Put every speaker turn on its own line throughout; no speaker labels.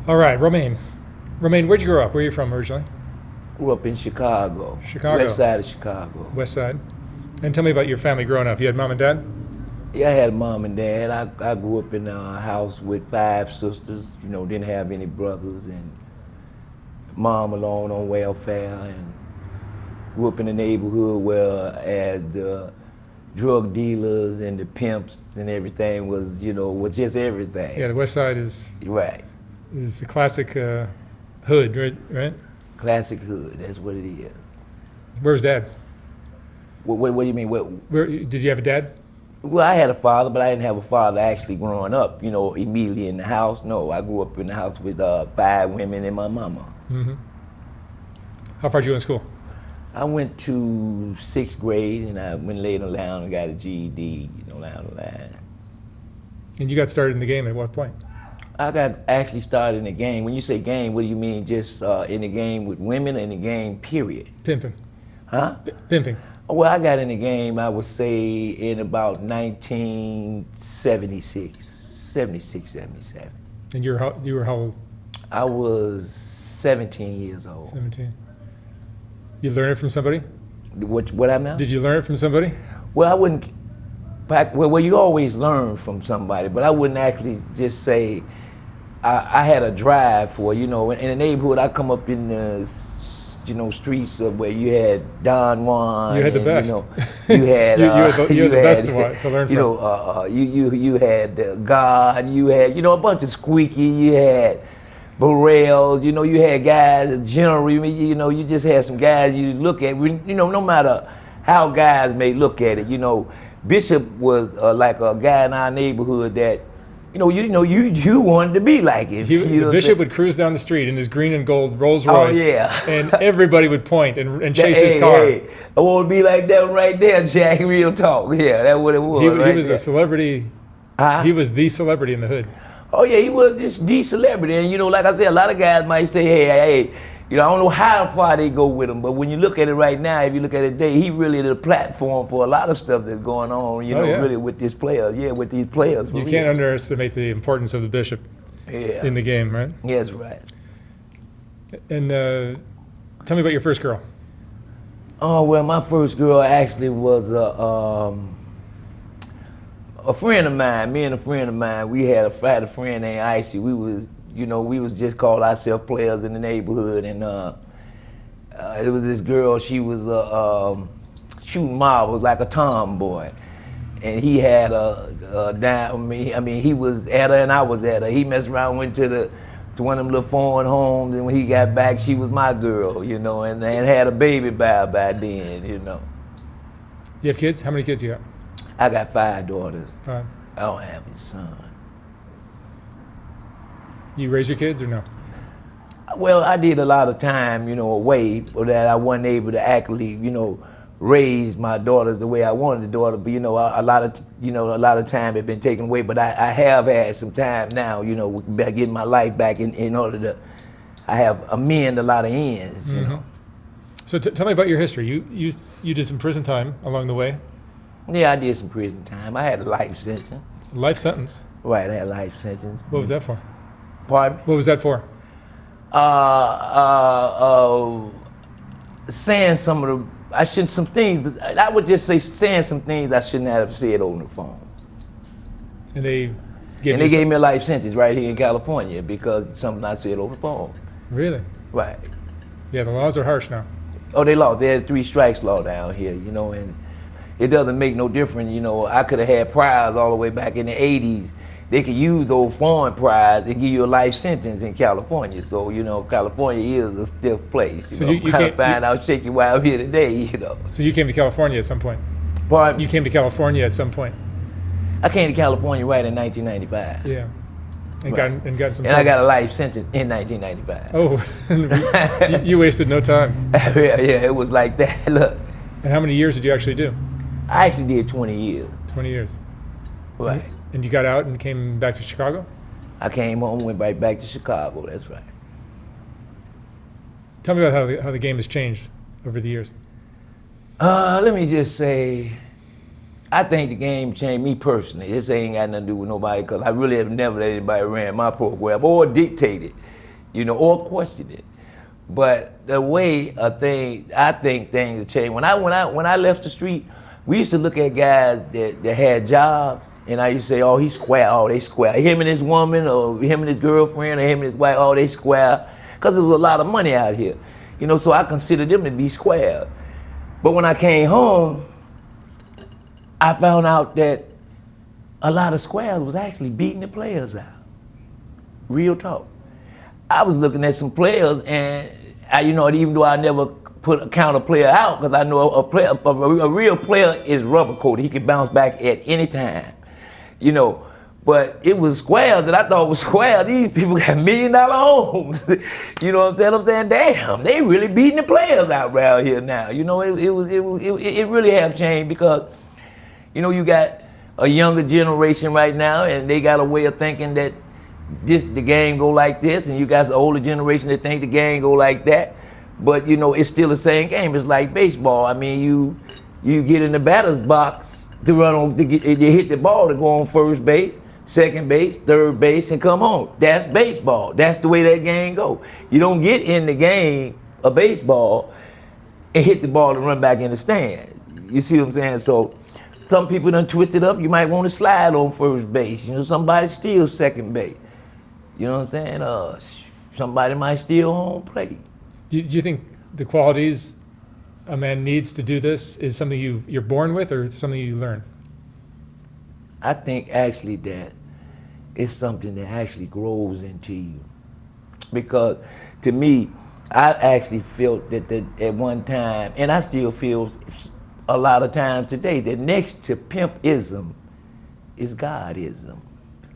All right, Romaine. Romaine, where'd you grow up? Where are you from originally?
Grew up in Chicago.
Chicago.
West side of Chicago.
West Side. And tell me about your family growing up. You had mom and dad?
Yeah, I had a mom and dad. I grew up in a house with 5 sisters, didn't have any brothers, and mom alone on welfare, and grew up in a neighborhood where as the drug dealers and the pimps and everything was just everything.
Yeah, the West Side is
Right.
the classic hood, right?
Classic hood, that's what it is.
Where's dad?
What do you mean?
Did you have a dad?
Well, I had a father, but I didn't have a father actually growing up, immediately in the house. No, I grew up in the house with 5 women and my mama.
Mm-hmm. How far did you go in school?
I went to 6th grade, and I went later down and got a GED, down the line.
And you got started in the game at what point?
I got actually started in the game. When you say game, what do you mean? Just in the game with women, or in the game, period?
Pimping.
Huh?
Pimping.
Well, I got in the game, I would say, in about 1976, 77.
And you were how old?
I was 17 years old.
17. You learned it from somebody?
What I'm now?
Did you learn it from somebody?
Well, I wouldn't. Well, you always learn from somebody, but I wouldn't actually just say I had a drive for, in the neighborhood. I come up in the, streets of where you had Don Juan.
You had the best.
You had
you had the best to learn from.
You had God. You had a bunch of Squeaky. You had Burrell. You had guys. Generally, you just had some guys you look at. No matter how guys may look at it, Bishop was like a guy in our neighborhood that, you wanted to be like him.
Bishop would cruise down the street in his green and gold Rolls Royce.
Oh, yeah.
And everybody would point and chase his car.
Hey, I want to be like that right there, Jack. Real talk. Yeah, that's what it was.
He was a celebrity.
Huh?
He was the celebrity in the hood.
Oh, yeah, he was just the celebrity. And, like I said, a lot of guys might say, hey, I don't know how far they go with him, but when you look at it right now, if you look at it today, he really the platform for a lot of stuff that's going on, really with these players. Yeah, with these players.
You can't underestimate the importance of the Bishop in the game, right?
Yes, right.
And tell me about your first girl.
Oh, well, my first girl actually was a friend of mine. Me and a friend of mine, I had a friend named Icy. We was just called ourselves players in the neighborhood, and it was this girl. She was shooting marbles like a tomboy, and he had he was at her and I was at her. He messed around, went to one of them little foreign homes, and when he got back, she was my girl, and had a baby by then, You
have kids? How many kids you got?
I got 5 daughters.
5.
I don't have a son.
You raise your kids or no?
Well, I did a lot of time, away, so that I wasn't able to actually, raise my daughters the way I wanted the daughter. But a lot of time had been taken away. But I have had some time now, getting my life back in order to. I have amend a lot of ends,
So tell me about your history. You did some prison time along the way.
Yeah, I did some prison time. I had a life sentence.
Life sentence.
Right, I had a life sentence.
What was that for?
Pardon?
What was that for?
Saying some of the, some things, I would just say saying some things I shouldn't have said on the phone.
And they
gave me a life sentence right here in California because something I said over the phone.
Really?
Right.
Yeah, the laws are harsh now.
Oh, they had 3 strikes law down here, and it doesn't make no difference, I could have had priors all the way back in the 80s. They could use those foreign priors and give you a life sentence in California. So, California is a stiff place.
So you can't
find out shaky why I'm here today,
So you came to California at some point?
Pardon?
You came to California at some point?
I came to California right in 1995.
Yeah. And
right.
got some.
And I got a life sentence in 1995.
Oh, you wasted no time.
Yeah, it was like that. Look.
And how many years did you actually do?
I actually did 20 years.
20 years.
Right.
And you got out and came back to Chicago?
I came home, went right back to Chicago, that's right.
Tell me about how the game has changed over the years.
Let me just say, I think the game changed me personally. This ain't got nothing to do with nobody, because I really have never let anybody ran my program or dictated. or question it. But the way I think things have changed. When I left the street, we used to look at guys that had jobs, and I used to say, oh, he's square, oh, they square. Him and his woman, or him and his girlfriend, or him and his wife, oh, they square. Because there was a lot of money out here. So I considered them to be square. But when I came home, I found out that a lot of squares was actually beating the players out. Real talk. I was looking at some players, and even though I never count a player out, because I know a real player is rubber coated. He can bounce back at any time, But it was squares that I thought was squares. These people got $1 million homes. You know what I'm saying? I'm saying, damn, they really beating the players out around here now. It really have changed because, you got a younger generation right now, and they got a way of thinking that the game go like this, and you got the older generation that think the game go like that. But it's still the same game. It's like baseball. I mean, you get in the batter's box to run on, to hit the ball to go on first base, second base, third base, and come home. That's baseball. That's the way that game go. You don't get in the game of baseball and hit the ball and run back in the stand. You see what I'm saying? So some people done twist it up. You might want to slide on first base. Somebody steals second base. You know what I'm saying? Somebody might steal home plate.
Do you think the qualities a man needs to do this is something you're born with, or something you learn?
I think actually that it's something that actually grows into you. Because to me, I actually felt that at one time, and I still feel a lot of times today, that next to pimpism is Godism.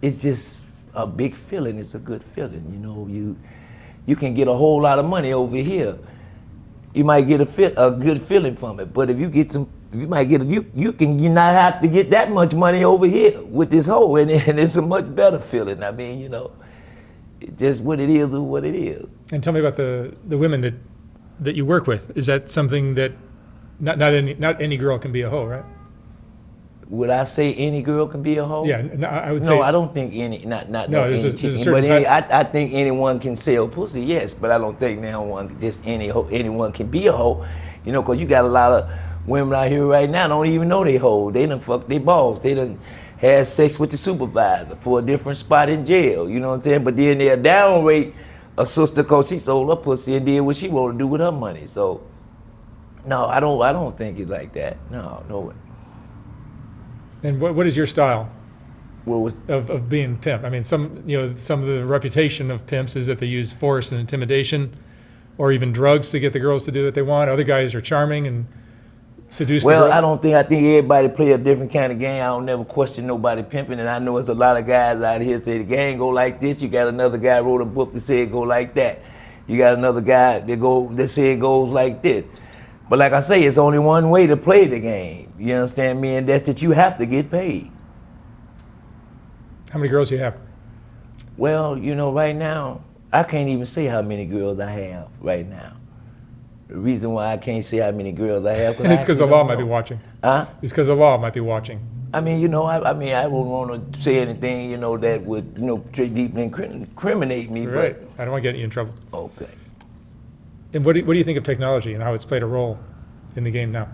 It's just a big feeling. It's a good feeling. You can get a whole lot of money over here. You might get a good feeling from it. But if you get you not have to get that much money over here with this hoe, and it's a much better feeling. I mean, it's just what it is what it is.
And tell me about the women that you work with. Is that something that not any girl can be a hoe, right?
Would I say any girl can be a hoe?
Yeah, no, I would say.
No, I don't think any.
There's a
chicken,
certain type.
I think anyone can sell pussy, yes, but I don't think anyone can be a hoe. Because you got a lot of women out here right now don't even know they hoe. They done fucked their balls. They done had sex with the supervisor for a different spot in jail. You know what I'm saying? But then they'll downrate a sister because she sold her pussy and did what she wanted to do with her money. So, no, I don't think it's like that. No way.
And what is your style
Well,
of being pimp? I mean, some of the reputation of pimps is that they use force and intimidation, or even drugs to get the girls to do what they want. Other guys are charming and seduce the girl.
I think everybody play a different kind of game. I don't never question nobody pimping, and I know there's a lot of guys out here say the game go like this. You got another guy wrote a book that said it go like that. You got another guy that say it goes like this. But like I say, it's only one way to play the game. You understand me? And that's that you have to get paid.
How many girls do you have?
Well, right now, I can't even say how many girls I have right now. The reason why I can't say how many girls I have,
it's because the law might be watching.
Huh?
It's because the law might be watching.
I mean, I wouldn't want to say anything, that would, deeply incriminate me.
Right.
But
I don't want to get you in trouble.
okay.
And what do you think of technology and how it's played a role in the game now?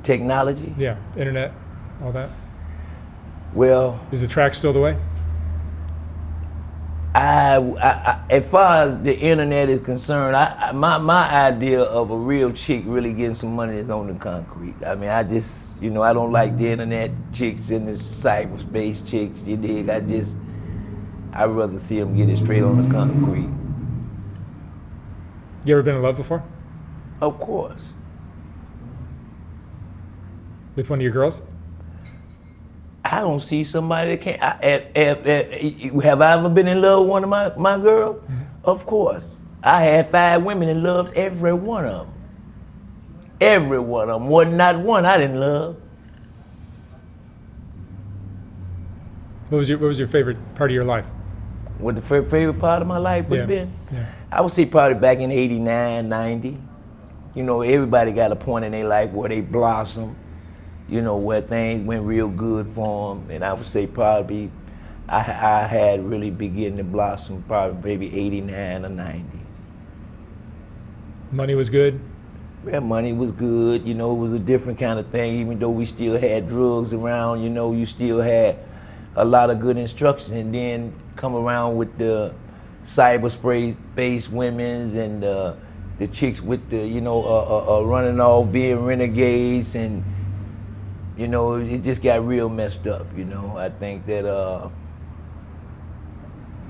Technology?
Yeah, internet, all that.
Well,
Is the track still the way?
as far as the internet is concerned, my idea of a real chick really getting some money is on the concrete. I mean, I just, I don't like the internet chicks and the cyberspace chicks, you dig? I'd rather see them get it straight on the concrete.
You ever been in love before?
Of course.
With one of your girls?
I don't see somebody that can't. Have I ever been in love with one of my girls? Mm-hmm. Of course. I had 5 women and loved every one of them. Every one of them. Wasn't not one I didn't love.
What was your favorite part of your life?
What the favorite part of my life would have been?
Yeah.
I would say probably back in 89, 90. Everybody got a point in their life where they blossom, where things went real good for them. And I would say probably, I had really begun to blossom probably maybe 89 or 90.
Money was good.
Yeah, money was good, you know, it was a different kind of thing, even though we still had drugs around, you know, you still had a lot of good instruction, and then come around with the cyberspace women's and the chicks with the, you know, running off, being renegades, and, you know, it just got real messed up, you know. I think that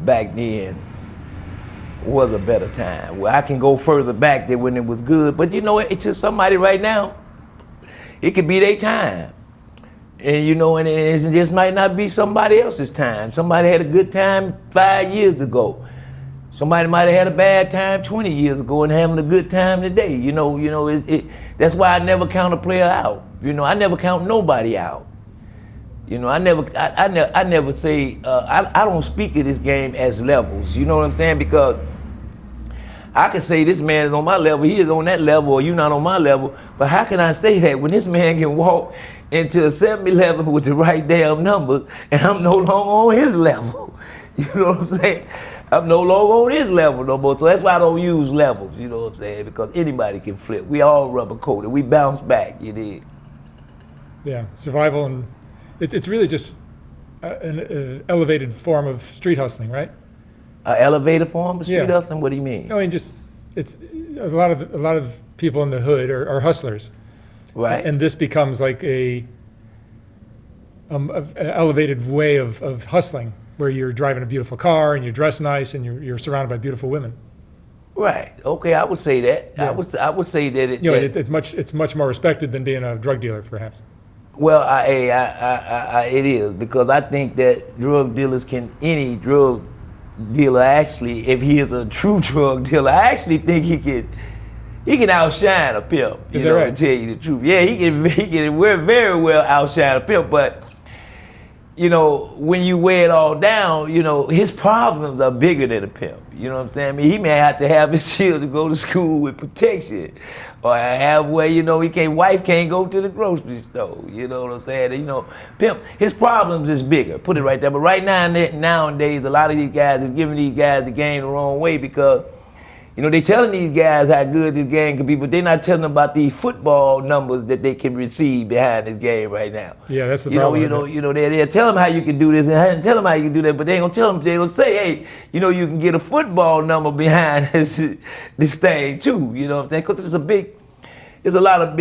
back then was a better time. Well, I can go further back than when it was good, but you know, it to somebody right now, it could be their time. And you know, and it just might not be somebody else's time. Somebody had a good time 5 years ago. Somebody might have had a bad time 20 years ago and having a good time today. You know, that's why I never count a player out. You know, I never count nobody out. You know, I never say, I don't speak of this game as levels, you know what I'm saying? Because I can say this man is on my level, he is on that level, or you not on my level, but how can I say that when this man can walk into a 7-Eleven with the right damn numbers and I'm no longer on his level? You know what I'm saying? I'm no longer on his level no more, so that's why I don't use levels, you know what I'm saying? Because anybody can flip. We all rubber coated, we bounce back, you did.
Yeah, survival, and it's really just an elevated form of street hustling, right?
An elevator form of street
Yeah.
hustling? What do you mean?
I mean, just it's a lot of people in the hood are hustlers,
Right.
and this becomes like a elevated way of hustling, where you're driving a beautiful car and you're dressed nice and you're surrounded by beautiful women.
Right. Okay, I would say that.
Yeah.
I would say that it.
You know,
that-
it's much more respected than being a drug dealer, perhaps.
Well, it is, because I think that drug dealers any drug dealer actually, if he is a true drug dealer, I actually think he can outshine a pimp.
Is that right?
To tell you the truth, yeah, he can very well outshine a pimp. But you know, when you weigh it all down, you know, his problems are bigger than a pimp. You know what I'm saying? I mean, he may have to have his children go to school with protection, or have where, you know, wife can't go to the grocery store. You know what I'm saying? You know, pimp, his problems is bigger. Put it right there. But right now, nowadays, a lot of these guys is giving these guys the game the wrong way, because you know, they telling these guys how good this game can be, but they're not telling them about these football numbers that they can receive behind this game right now.
Yeah, that's the problem.
They'll tell them how you can do this and tell them how you can do that, but they ain't gonna tell them. They gonna say, hey, you know, you can get a football number behind this thing too. You know what I'm saying? Because there's a lot of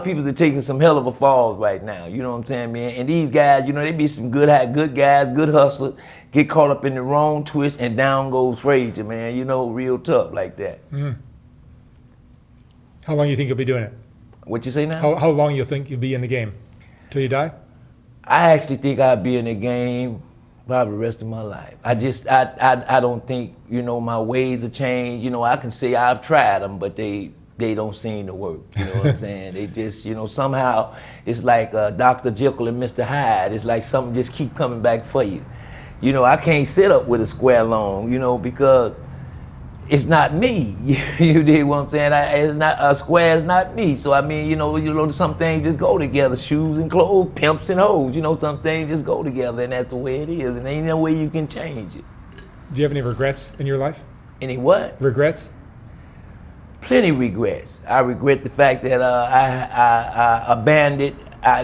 people that are taking some hell of a falls right now. You know what I'm saying, man? And these guys, you know, they be some good guys, good hustlers, get caught up in the wrong twist, and down goes Frazier, man. You know, real tough like that.
Mm-hmm. How long do you think you'll be doing it?
What you say now?
How long you think you'll be in the game? Till you die?
I actually think I'll be in the game probably the rest of my life. I don't think, you know, my ways have changed. You know, I can say I've tried them, but they don't seem to work. You know what I'm saying? They just, you know, somehow it's like Dr. Jekyll and Mr. Hyde. It's like something just keep coming back for you. You know, I can't sit up with a square long, you know, because it's not me. You dig what I'm saying? A square is not me. So I mean, you know, some things just go together. Shoes and clothes, pimps and hoes. You know, some things just go together, and that's the way it is. And ain't no way you can change it.
Do you have any regrets in your life?
Any what?
Regrets?
Plenty regrets. I regret the fact that I abandoned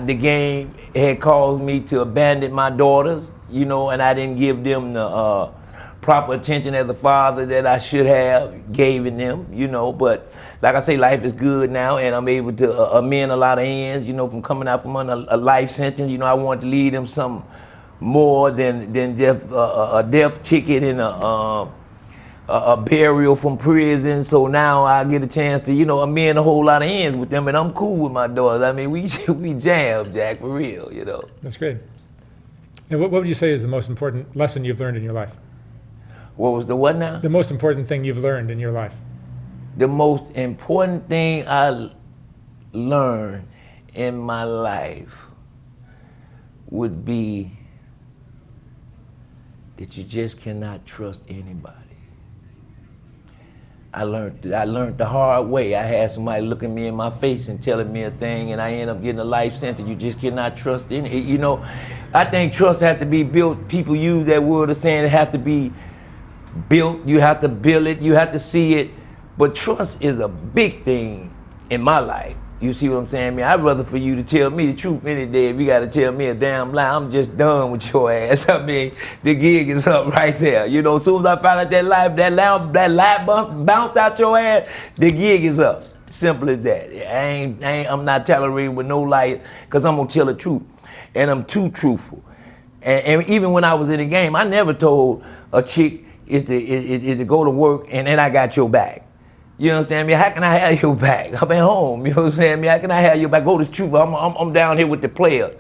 the game. Had caused me to abandon my daughters, you know, and I didn't give them the proper attention as a father that I should have given them, you know. But like I say, life is good now, and I'm able to amend a lot of ends, you know, from coming out from under a life sentence. You know, I wanted to lead them something more than just a death ticket and a burial from prison. So now I get a chance to, you know, amend a whole lot of ends with them, and I'm cool with my daughters. I mean, we jam, Jack, for real, you know.
That's great. And what would you say is the most important lesson you've learned in your life?
What was the what now?
The most important thing you've learned in your life?
The most important thing I learned in my life would be that you just cannot trust anybody. I learned the hard way. I had somebody looking me in my face and telling me a thing, and I ended up getting a life sentence. You just cannot trust any. You know, I think trust has to be built. People use that word of saying it has to be built. You have to build it. You have to see it. But trust is a big thing in my life. You see what I'm saying? I mean, I'd rather for you to tell me the truth any day. If you got to tell me a damn lie, I'm just done with your ass. I mean, the gig is up right there. You know, as soon as I found out that lie bounced out your ass, the gig is up. Simple as that. I'm not tolerating with no lie, because I'm going to tell the truth. And I'm too truthful. And even when I was in the game, I never told a chick is to go to work and then I got your back. You understand me? How can I have your back? I'm at home. You know what I'm saying? How can I have your back? Go to the truth. I'm down here with the players.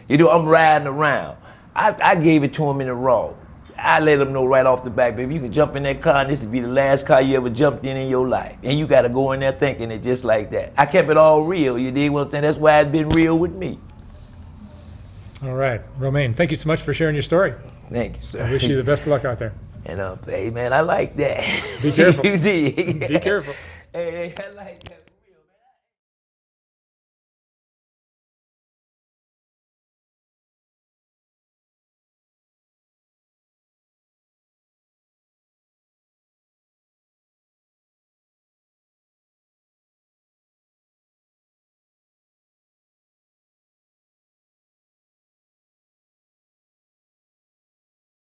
You know, I'm riding around. I gave it to him in the raw. I let him know right off the back, baby, you can jump in that car and this will be the last car you ever jumped in your life. And you got to go in there thinking it just like that. I kept it all real. You dig what I'm saying? That's why it's been real with me.
All right. Romaine, thank you so much for sharing your story.
Thank you, sir.
I wish you the best of luck out there.
And hey, man, I like that.
Be careful.
You did.
Be careful.
Hey, I like that.